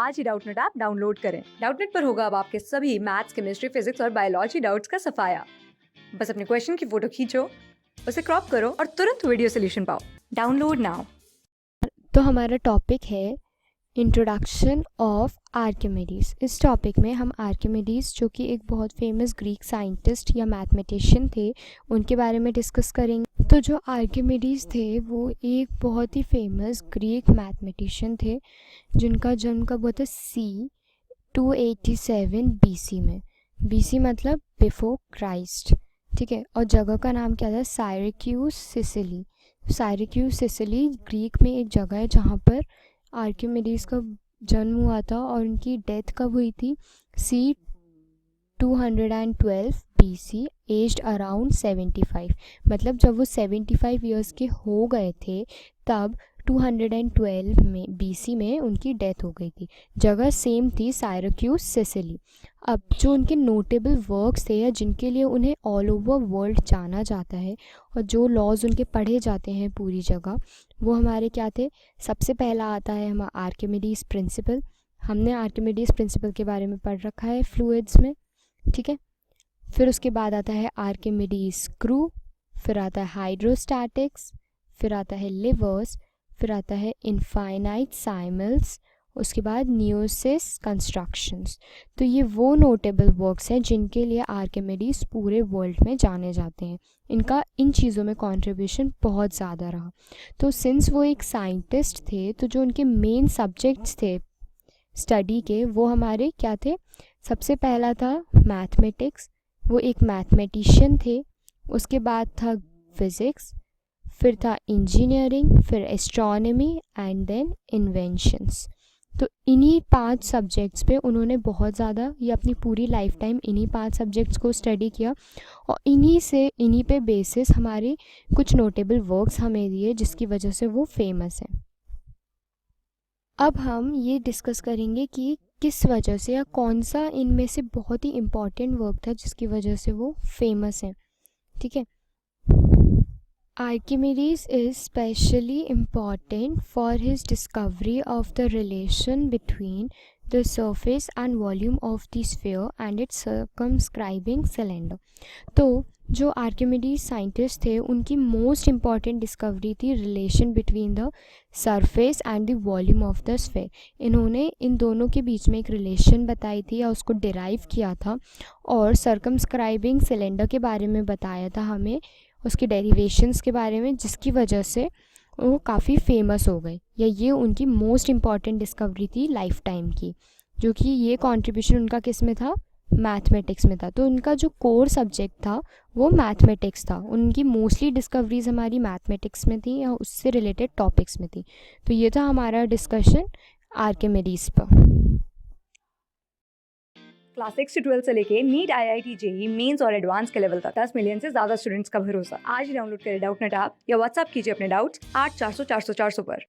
आज ही Doubtnut app download करें। Doubtnut पर होगा अब आपके सभी मैथ्स, केमिस्ट्री, फिजिक्स और बायोलॉजी डाउट्स का सफाया। बस अपने क्वेश्चन की फोटो खींचो, उसे क्रॉप करो और तुरंत वीडियो सोल्यूशन पाओ। Download now. तो हमारा टॉपिक है इंट्रोडक्शन ऑफ आर्किमिडीज। इस टॉपिक में हम आर्किमिडीज जो कि एक बहुत फेमस ग्रीक साइंटिस्ट या मैथमेटिशियन थे उनके बारे में डिस्कस करेंगे। तो जो आर्किमिडीज थे वो एक बहुत ही फेमस ग्रीक मैथमेटिशियन थे जिनका जन्म कब हुआ था? C287 BC में। BC मतलब बिफोर क्राइस्ट, ठीक है। और जगह का नाम क्या था? साइरेक्यूज, सिसिली। साइरेक्यूज सिसिली ग्रीक में एक जगह है जहाँ पर आर्किमिडीज का जन्म हुआ था और उनकी डेथ कब हुई थी? C212 BC, aged around 75। मतलब जब वो 75 ईयर्स के हो गए थे तब 212 में BC में उनकी डेथ हो गई थी। जगह सेम थी, साइरेक्यूज, सिसिली। अब जो उनके नोटेबल वर्क्स थे या जिनके लिए उन्हें ऑल ओवर वर्ल्ड जाना जाता है और जो लॉज उनके पढ़े जाते हैं पूरी जगह, वो हमारे क्या थे? सबसे पहला आता है हमारा आर्किमिडीज प्रिंसिपल। हमने आर्किमिडीज प्रिंसिपल के बारे में पढ़ रखा है फ्लूइड्स में, ठीक है। फिर उसके बाद आता है आर्किमिडीज स्क्रू, फिर आता है हाइड्रोस्टैटिक्स, फिर आता है लिवर्स, फिर आता है इनफाइनाइट साइमल्स, उसके बाद न्यूसिस कंस्ट्रक्शंस। तो ये वो नोटेबल वर्क्स हैं जिनके लिए आर्किमिडीज पूरे वर्ल्ड में जाने जाते हैं। इनका इन चीज़ों में कंट्रीब्यूशन बहुत ज़्यादा रहा। तो सिंस वो एक साइंटिस्ट थे तो जो उनके मेन सब्जेक्ट्स थे स्टडी के वो हमारे क्या थे? सबसे पहला था मैथमेटिक्स, वो एक मैथमेटिशियन थे। उसके बाद था फिज़िक्स, फिर था इंजीनियरिंग, फिर एस्ट्रोनॉमी एंड देन इन्वेंशंस। तो इन्हीं 5 सब्जेक्ट्स पे उन्होंने बहुत ज़्यादा, ये अपनी पूरी लाइफ टाइम इन्हीं 5 सब्जेक्ट्स को स्टडी किया और इन्हीं पे बेसिस हमारे कुछ नोटेबल वर्क्स हमें दिए जिसकी वजह से वो फेमस हैं। अब हम ये डिस्कस करेंगे कि किस वजह से या कौन सा इनमें से बहुत ही इम्पॉर्टेंट वर्क था जिसकी वजह से वो फेमस है, ठीक है। Archimedes is specially important for his discovery of the relation between the surface and volume of the sphere and its circumscribing cylinder। तो जो आर्किमिडीज साइंटिस्ट थे उनकी मोस्ट इम्पॉर्टेंट डिस्कवरी थी relation between the surface and the volume of the sphere. इन्होंने इन दोनों के बीच में एक रिलेशन बताई थी या उसको डिराइव किया था और सर्कमस्क्राइबिंग सिलेंडर के बारे में बताया था हमें, उसके डेरिवेशंस के बारे में, जिसकी वजह से वो काफ़ी फेमस हो गए या ये उनकी मोस्ट इम्पॉर्टेंट डिस्कवरी थी लाइफ टाइम की, जो कि ये कंट्रीब्यूशन उनका किस में था? मैथमेटिक्स में था। तो उनका जो कोर सब्जेक्ट था वो मैथमेटिक्स था। उनकी मोस्टली डिस्कवरीज हमारी मैथमेटिक्स में थी या उससे रिलेटेड टॉपिक्स में थी। तो ये था हमारा डिस्कशन आर्किमिडीज पर। क्लास 6 से 12 से लेके नीट, IIT, JEE मेंस और एडवांस के लेवल तक 10 मिलियन से ज्यादा स्टूडेंट्स का भरोसा। आज ही डाउनलोड करें डाउटनेट ऐप या व्हाट्सएप कीजिए अपने डाउट्स 8400 400 400 पर।